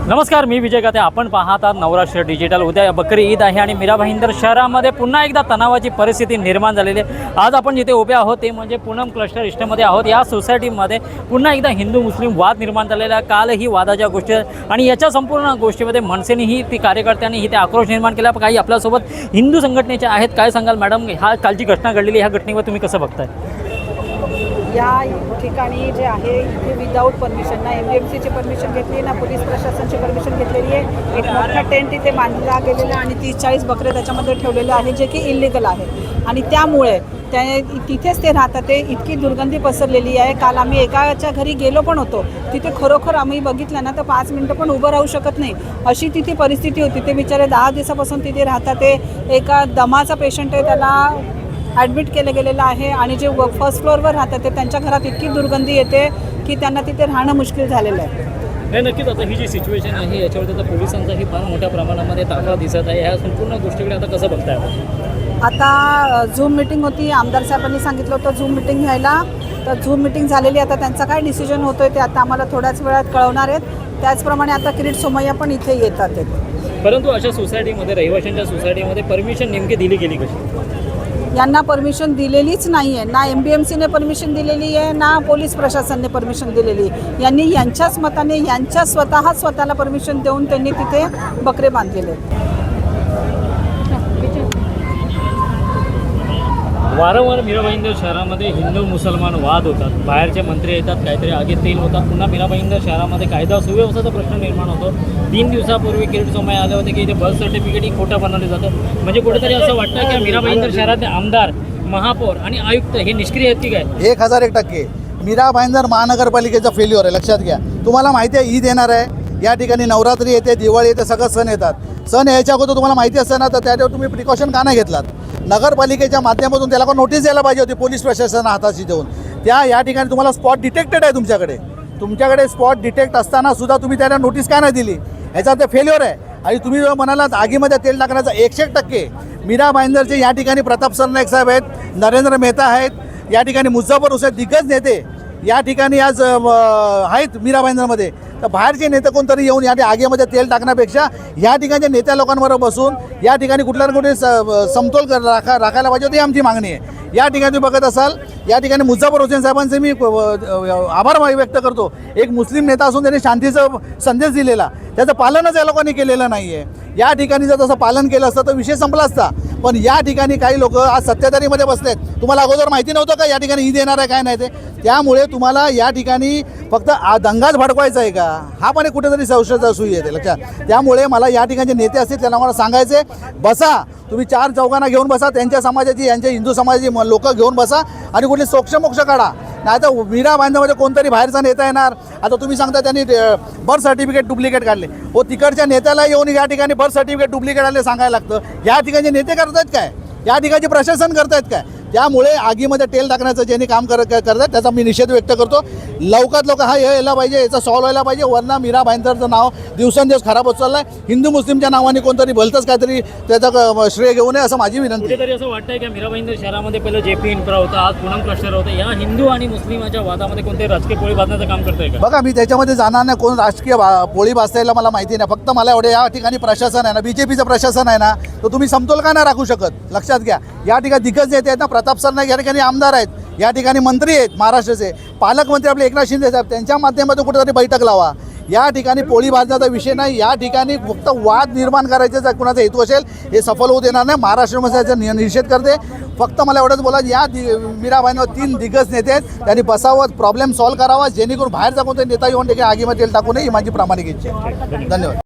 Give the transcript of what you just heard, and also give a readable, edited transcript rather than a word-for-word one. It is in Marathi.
नमस्कार, मी विजय गाते. आपण पाहत आहात नवराष्ट्र डिजिटल. उद्या बकरी ईद आहे आणि मीरा भाईंदर शहरामध्ये पुन्हा एकदा तणावाची परिस्थिती निर्माण झालेली आहे. आज आपण जिथे उभे आहोत ते म्हणजे पूनम क्लस्टर इस्टेटमध्ये आहोत. या सोसायटीमध्ये पुन्हा एकदा हिंदू मुस्लिम वाद निर्माण झालेला आहे. कालही वादाच्या गोष्टी आणि याच्या संपूर्ण गोष्टीमध्ये मनसेनेही ती कार्यकर्त्यांनीही ते आक्रोश निर्माण केला. काही आपल्यासोबत हिंदू संघटनेच्या आहेत. काय सांगाल मॅडम, हा कालची घटना घडलेली, ह्या घटनेवर तुम्ही कसं बघताय? या ठिकाणी जे आहे इथे विदाऊट परमिशन, ना MDMCची परमिशन घेतली, ना पोलीस प्रशासनाची परमिशन घेतलेली आहे. एक मोठा टेंट इथे बांधला गेलेला आणि 30-40 बकरे त्याच्यामध्ये ठेवलेले आहे, जे की इल्लीगल आहे. आणि त्यामुळे तिथेच ते राहतात. ते इतकी दुर्गंधी पसरलेली आहे. काल आम्ही एकाच्या घरी गेलो पण होतो. तिथे खरोखर आम्ही बघितलं ना तर 5 मिनटं पण उभं राहू शकत नाही, अशी तिथे परिस्थिती होती. ते बिचारे 10 दिवसापासून तिथे राहतात. ते एका दमाचा पेशंट आहे, त्याला ॲडमिट केलं गेलेलं आहे. आणि जे फर्स्ट फ्लोअरवर राहतात ते त्यांच्या घरात इतकी दुर्गंधी येते की त्यांना तिथे राहणं मुश्किल झालेलं आहे. नाही, नक्कीच. आता ही जी सिच्युएशन आहे याच्यावर आता पोलिसांचाही फार मोठ्या प्रमाणामध्ये ताफा दिसत आहे. ह्या संपूर्ण गोष्टीकडे आता कसं बघताय? आता झूम मिटिंग होती, आमदार साहेबांनी सांगितलं होतं झूम मिटिंग घ्यायला. तर झूम मिटिंग झालेली. आता त्यांचा काय डिसिजन होतो आहे ते आता आम्हाला थोड्याच वेळात कळवणार आहेत. त्याचप्रमाणे आता किरीट सोमय्या पण इथे येतात. परंतु अशा सोसायटीमध्ये, रहिवाशांच्या सोसायटीमध्ये परमिशन नेमकी दिली गेली कशी? यांना परमिशन दिलेलीच नाही आहे. ना MDMCने परमिशन दिलेली आहे, ना पोलीस प्रशासनाने परमिशन दिलेली आहे. यांनी यांच्याच मताने यांच्या स्वतःला परमिशन देऊन त्यांनी तिथे बकरे बांधलेले. वारंवार मीरा भाईंदर शहरामध्ये हिंदू मुसलमान वाद होतात. बाहेरचे मंत्री येतात, काहीतरी आगीत तेल होतात. पुन्हा मीरा भाईंदर शहरामध्ये कायदा सुव्यवस्थेचा प्रश्न निर्माण होतो. 3 दिवसापूर्वी किरीट सोमय्या आले होते की इथे बर्थ सर्टिफिकेट ही खोटं बनवलं जातं. म्हणजे कुठेतरी असं वाटतं की मीरा भाईंदर शहरातले आमदार, महापौर आणि आयुक्त हे निष्क्रिय आहेत की काय? 1001% मीरा भाईंदर महानगरपालिकेचा फेल्युअर आहे. लक्षात घ्या. तुम्हाला माहिती आहे ईद येणार आहे, या ठिकाणी नवरात्री येते, दिवाळी येते, सगळं सण येतात. सण यायच्या अगोदर तुम्हाला माहिती असतं ना, तर त्याच्यावर तुम्ही प्रिकॉशन का नाही घेतलात? नगरपालिकेच्या माध्यमातून त्याला कोण नोटीस द्यायला पाहिजे होती, पोलीस प्रशासन हाताशी देऊन. या ठिकाणी तुम्हाला स्पॉट डिटेक्टेड आहे. तुमच्याकडे स्पॉट डिटेक्ट असताना सुद्धा तुम्ही त्याला नोटीस का नाही दिली? याचा ते फेल्युअर आहे. आणि तुम्ही जो म्हणालात आगीमध्ये तेल टाकण्याचा 100% मीरा भाईंदरचे या ठिकाणी प्रताप सरनाईक साहेब आहेत, नरेंद्र मेहता आहेत, या ठिकाणी मुझफ्फर हुसेन दिग्गज नेते या ठिकाणी आज आहेत मीरा भाईंदरमध्ये. तर बाहेरचे नेते कोणतरी येऊन या आगीमध्ये तेल टाकण्यापेक्षा या ठिकाणच्या नेत्या लोकांबरोबर बसून या ठिकाणी कुठल्या ना कुठे समतोल राखायला पाहिजे होती, आमची मागणी आहे. या ठिकाणी तुम्ही बघत असाल, या ठिकाणी मुझफ्फर हुसेन साहेबांचे मी आभार व्यक्त करतो. एक मुस्लिम नेता असून त्यांनी शांतीचा संदेश दिलेला, त्याचं पालनच या लोकांनी केलेलं नाही आहे. या ठिकाणी जर तसं पालन केलं असतं तर विषय संपला असता. पण या ठिकाणी काही लोक आज सत्तेधारीमध्ये बसलेत. तुम्हाला अगोदर माहिती नव्हतं का या ठिकाणी ईद येणार आहे काय नाही ते? त्यामुळे तुम्हाला या ठिकाणी फक्त दंगाच भडकवायचा आहे का? हा पण कुठेतरी संशयाचा सुई येते लक्षात. त्यामुळे मला या ठिकाणचे नेते असतील त्यांना मला सांगायचे, बसा तुम्ही 4 चौघांना घेऊन बसा, त्यांच्या समाजाची, यांच्या हिंदू समाजाची लोक घेऊन बसा आणि कुठली सोक्षमोक्ष काढा. नाही तर मीरा भाईंदरमध्ये कोणतरी बाहेरचा नेता येणार. आता तुम्ही सांगता त्यांनी बर्थ सर्टिफिकेट डुप्लिकेट काढले. हो, तिकडच्या नेत्याला येऊन या ठिकाणी बर्थ सर्टिफिकेट डुप्लिकेट आले सांगायला लागतं. या ठिकाणचे नेते करतायत काय? या ठिकाणचे प्रशासन करतायत काय? त्यामुळे आगीमध्ये तेल टाकण्याचं ज्यांनी काम करतात त्याचा मी निषेध व्यक्त करतो. लवकरात हा यायला पाहिजे, याचा सॉल्व्ह व्हायला पाहिजे. वरना मीरा भाईंदरचं नाव दिवसेंदिवस खराब होत चाललं आहे. हिंदू मुस्लिमच्या नावाने कोणतरी भलतंच काहीतरी त्याचं श्रेय घेऊ नये असं माझी विनंती. कुठेतरी असं वाटतंय की मीरा भाईंदर शहरामध्ये पहिलं JP इन्फ्रा होता, आज पूनम क्लस्टर होतं. या हिंदू आणि मुस्लिमाच्या वादामध्ये कोणते राजकीय पोळी भाजण्याचं काम करतंय का? बघा, मी त्याच्यामध्ये जाणार नाही. कोण राजकीय पोळी भाजतायला मला माहिती नाही. फक्त मला एवढे या ठिकाणी प्रशासन आहे ना, BJPचं प्रशासन आहे ना, तर तुम्ही समतोल का नाही राखू शकत? लक्षात घ्या. या ठिकाणी दिग्गज नेते आहेत ना, प्रताप सरनाईक या ठिकाणी आमदार आहेत, या ठिकाणी मंत्री आहेत, महाराष्ट्राचे पालकमंत्री आपले एकनाथ शिंदे साहेब, त्यांच्या माध्यमातून कुठेतरी बैठक लावा. या ठिकाणी पोळी भाजण्याचा विषय नाही. या ठिकाणी फक्त वाद निर्माण करायचे जर कुणाचा हेतू असेल हे सफल होऊ देणार नाही. महाराष्ट्रामध्ये याचा निषेध करते. फक्त मला एवढंच बोला, या मीरा भाईंदर 3 दिग्गज नेते आहेत, त्यांनी बसावं, प्रॉब्लेम सॉल्व्ह करावा, जेणेकरून बाहेरचा कोणता नेता येऊन आगीमध्ये तेल टाकू नये ही माझी प्रामाणिक इच्छा आहे. धन्यवाद.